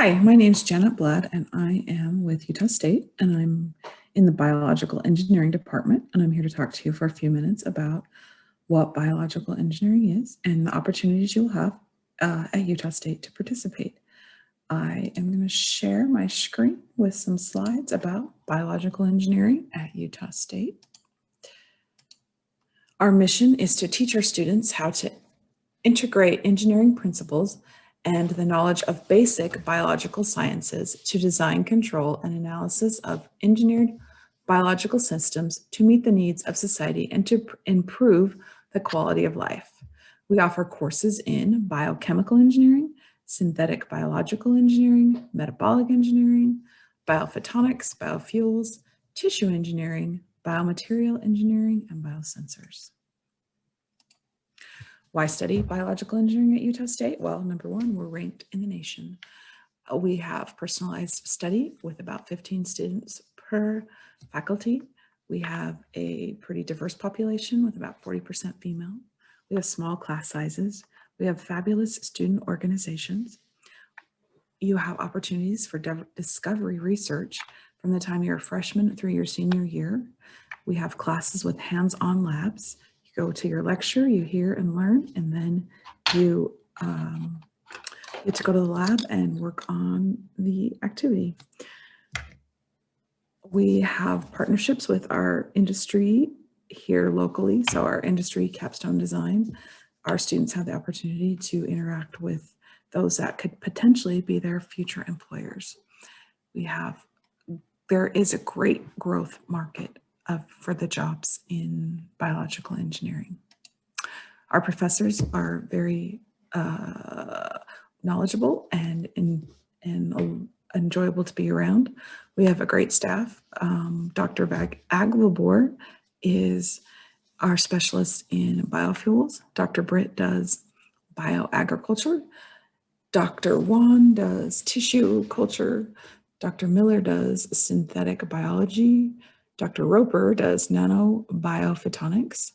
Hi, my name is Janet Blood, and I am with Utah State, and I'm in the biological engineering department, and I'm here to talk to you for a few minutes about what biological engineering is and the opportunities you'll have at Utah State to participate. I am going to share my screen with some slides about biological engineering at Utah State. Our mission is to teach our students how to integrate engineering principles and the knowledge of basic biological sciences to design, control, and analysis of engineered biological systems to meet the needs of society and to improve the quality of life. We offer courses in biochemical engineering, synthetic biological engineering, metabolic engineering, biophotonics, biofuels, tissue engineering, biomaterial engineering, and biosensors. Why study biological engineering at Utah State? Well, number one, we're ranked in the nation. We have personalized study with about 15 students per faculty. We have a pretty diverse population with about 40% female. We have small class sizes. We have fabulous student organizations. You have opportunities for discovery research from the time you're a freshman through your senior year. We have classes with hands-on labs. You go to your lecture, you hear and learn, and then you get to go to the lab and work on the activity. We have partnerships with our industry here locally. So our industry capstone design, our students have the opportunity to interact with those that could potentially be their future employers. There is a great growth market for the jobs in biological engineering. Our professors are very knowledgeable and enjoyable to be around. We have a great staff. Dr. Agwabor is our specialist in biofuels. Dr. Britt does bioagriculture. Dr. Wan does tissue culture. Dr. Miller does synthetic biology. Dr. Roper does nanophotonics.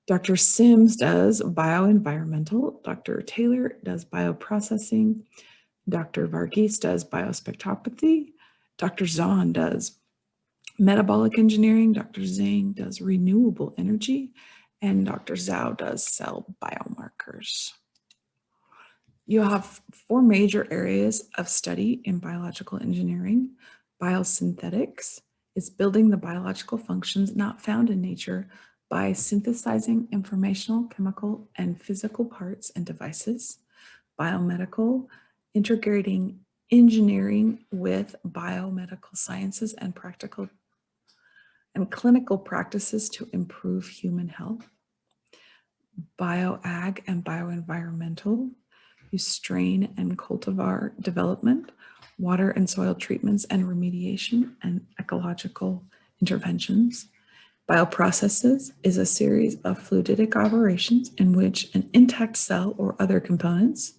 Dr. Sims does bioenvironmental. Dr. Taylor does bioprocessing. Dr. Varghese does biospectroscopy. Dr. Zahn does metabolic engineering. Dr. Zhang does renewable energy. And Dr. Zhao does cell biomarkers. You have four major areas of study in biological engineering. Biosynthetics is building the biological functions not found in nature by synthesizing informational, chemical, and physical parts and devices. Biomedical, integrating engineering with biomedical sciences and practical and clinical practices to improve human health. Bioag and bioenvironmental, use strain and cultivar development, water and soil treatments and remediation, and ecological interventions. Bioprocesses is a series of fluidic operations in which an intact cell or other components,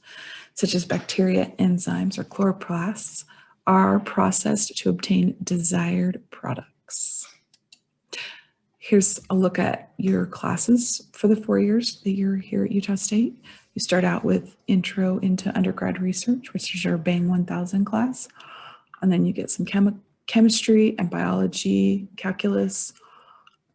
such as bacteria, enzymes, or chloroplasts, are processed to obtain desired products. Here's a look at your classes for the 4 years that you're here at Utah State. You start out with Intro into Undergrad Research, which is your Bang 1000 class. And then you get some chemistry and biology, calculus.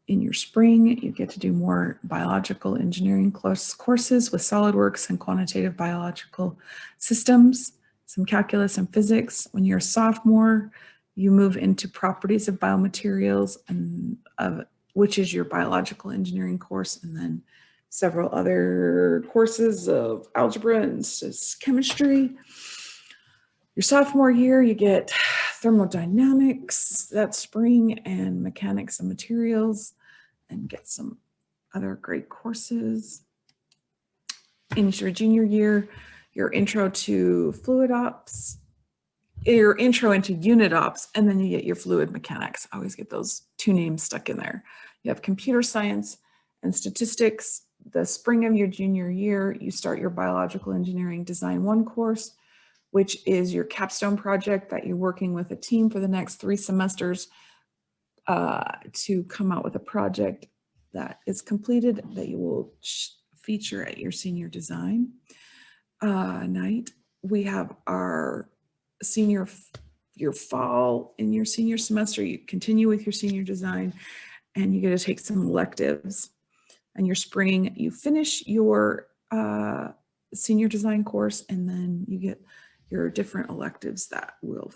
In your spring, you get to do more biological engineering courses with SolidWorks and quantitative biological systems, some calculus and physics. When you're a sophomore, you move into properties of biomaterials, and which is your biological engineering course, and then several other courses of algebra and chemistry. Your sophomore year, you get thermodynamics that spring and mechanics of materials, and get some other great courses. In your junior year, your intro to fluid ops, your intro into unit ops, and then you get your fluid mechanics. I always get those two names stuck in there. You have computer science and statistics. The spring of your junior year, you start your biological engineering design 1 course, which is your capstone project that you're working with a team for the next 3 semesters to come out with a project that is completed that you will feature at your senior design night. We have our your fall in your senior semester, you continue with your senior design and you get to take some electives. And your spring, you finish your senior design course, and then you get your different electives that will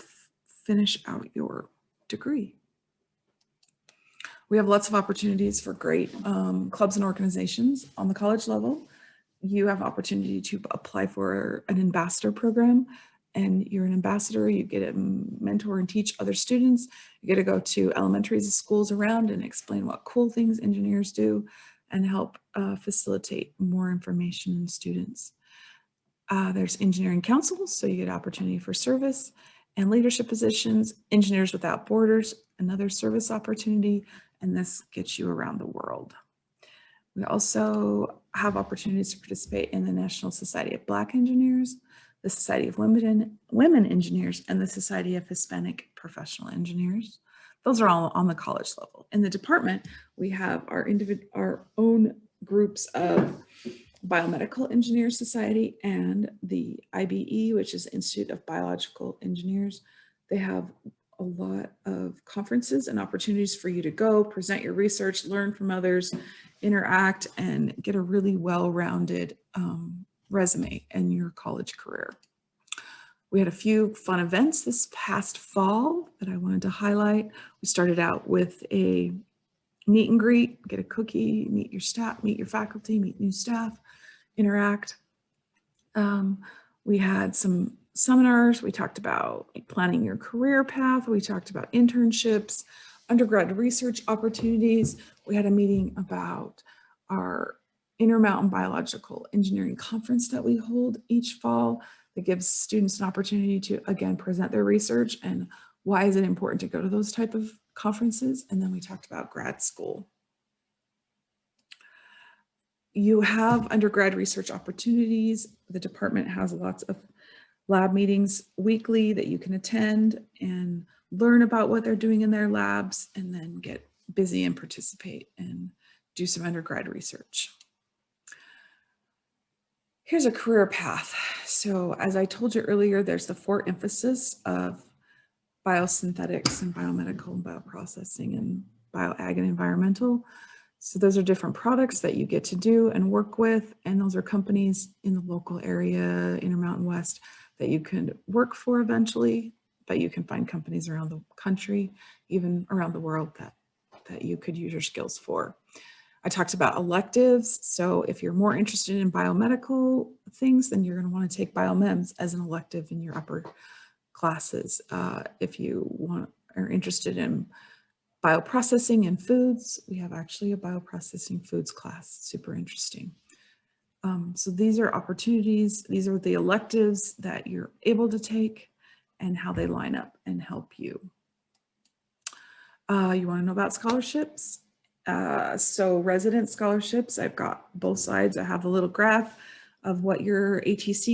finish out your degree. We have lots of opportunities for great clubs and organizations on the college level. You have opportunity to apply for an ambassador program, and you're an ambassador. You get to mentor and teach other students. You get to go to elementary schools around and explain what cool things engineers do and help facilitate more information in students. There's engineering councils, so you get opportunity for service and leadership positions. Engineers Without Borders, another service opportunity, and this gets you around the world. We also have opportunities to participate in the National Society of Black Engineers, the Society of Women Engineers, and the Society of Hispanic Professional Engineers. Those are all on the college level. In the department, we have our own groups of Biomedical Engineers Society and the IBE, which is Institute of Biological Engineers. They have a lot of conferences and opportunities for you to go, present your research, learn from others, interact, and get a really well-rounded resume in your college career. We had a few fun events this past fall that I wanted to highlight. We started out with a meet and greet, get a cookie, meet your staff, meet your faculty, meet new staff, interact. We had some seminars. We talked about planning your career path. We talked about internships, undergrad research opportunities. We had a meeting about our Intermountain Biological Engineering Conference that we hold each fall that gives students an opportunity to, again, present their research and why is it important to go to those type of conferences. And then we talked about grad school. You have undergrad research opportunities. The department has lots of lab meetings weekly that you can attend and learn about what they're doing in their labs, and then get busy and participate and do some undergrad research. Here's a career path. So as I told you earlier, there's the 4 emphasis of biosynthetics and biomedical and bioprocessing and bioag and environmental. So those are different products that you get to do and work with. And those are companies in the local area, Intermountain West, that you can work for eventually, but you can find companies around the country, even around the world that you could use your skills for. I talked about electives. So if you're more interested in biomedical things, then you're going to want to take biomems as an elective in your upper classes. If you are interested in bioprocessing and foods, we have actually a bioprocessing foods class, super interesting. So these are opportunities, these are the electives that you're able to take and how they line up and help you. You want to know about scholarships? So resident scholarships, I've got both sides. I have a little graph of what your ACT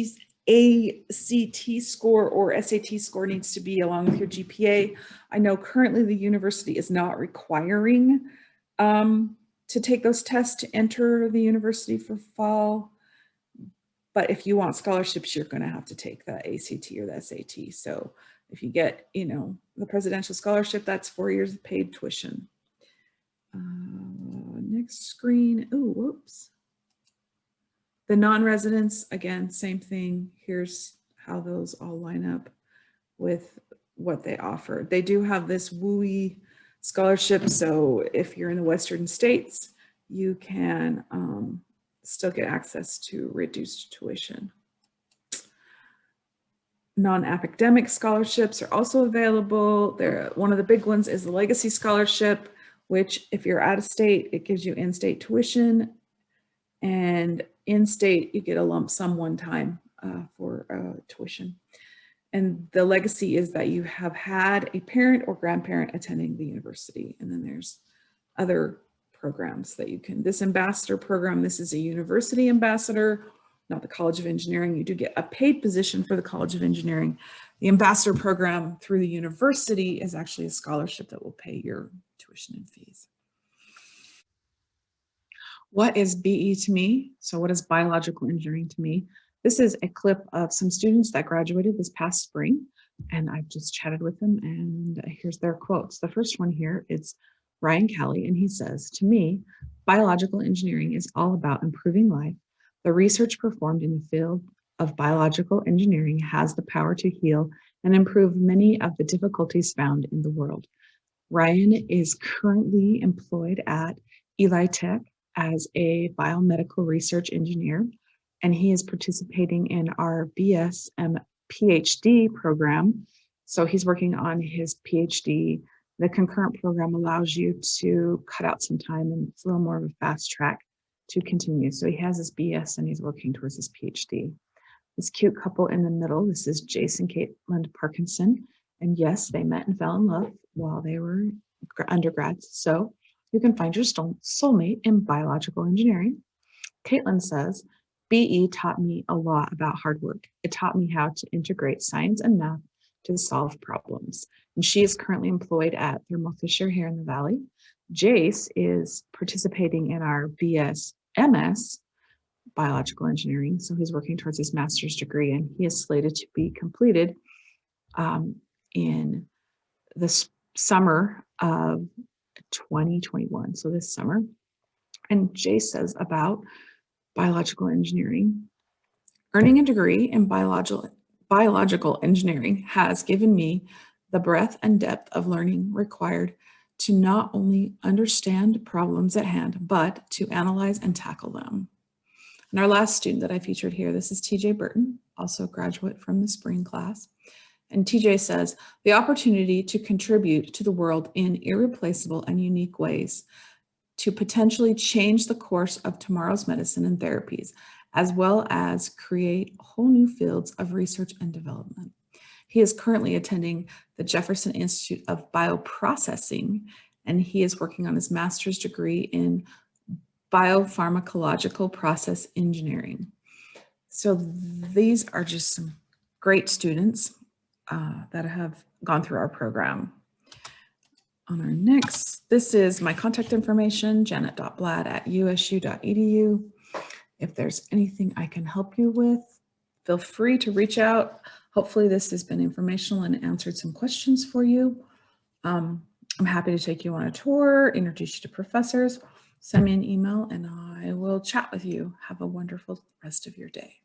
score or SAT score needs to be along with your GPA. I know currently the university is not requiring to take those tests to enter the university for fall. But if you want scholarships, you're going to have to take the ACT or the SAT. So if you get, the presidential scholarship, that's 4 years of paid tuition. Next screen. Oh, whoops. The non-residents, again, same thing. Here's how those all line up with what they offer. They do have this WUI scholarship. So if you're in the Western states, you can still get access to reduced tuition. Non-academic scholarships are also available. One of the big ones is the Legacy Scholarship, which if you're out of state, it gives you in-state tuition, and in-state, you get a lump sum one time for tuition. And the legacy is that you have had a parent or grandparent attending the university. And then there's other programs that you can, this ambassador program, this is a university ambassador, not the College of Engineering. You do get a paid position for the College of Engineering. The ambassador program through the university is actually a scholarship that will pay your tuition and fees. What is BE to me? So what is biological engineering to me? This is a clip of some students that graduated this past spring. and I've just chatted with them, and here's their quotes. The first one here is Ryan Kelly, and he says, "To me, biological engineering is all about improving life. The research performed in the field of biological engineering has the power to heal and improve many of the difficulties found in the world." Ryan is currently employed at Eli Tech as a biomedical research engineer, and he is participating in our BSM PhD program. So he's working on his PhD. The concurrent program allows you to cut out some time, and it's a little more of a fast track to continue. So he has his BS and he's working towards his PhD. This cute couple in the middle, this is Jason Caitlin Parkinson. And yes, they met and fell in love while they were undergrads. So you can find your soulmate in biological engineering. Caitlin says, BE taught me a lot about hard work. It taught me how to integrate science and math to solve problems. And she is currently employed at Thermo Fisher here in the Valley. Jace is participating in our BS MS biological engineering. So he's working towards his master's degree, and he is slated to be completed in the summer of 2021. So this summer. And Jay says about biological engineering, earning a degree in biological engineering has given me the breadth and depth of learning required to not only understand problems at hand, but to analyze and tackle them. And our last student that I featured here, this is TJ Burton, also a graduate from the spring class. And TJ says, the opportunity to contribute to the world in irreplaceable and unique ways to potentially change the course of tomorrow's medicine and therapies, as well as create whole new fields of research and development. He is currently attending the Jefferson Institute of Bioprocessing, and he is working on his master's degree in biopharmacological process engineering. So these are just some great students that have gone through our program. On our next, this is my contact information, janet.blad@usu.edu. If there's anything I can help you with, feel free to reach out. Hopefully this has been informational and answered some questions for you. I'm happy to take you on a tour, introduce you to professors. Send me an email and I will chat with you. Have a wonderful rest of your day.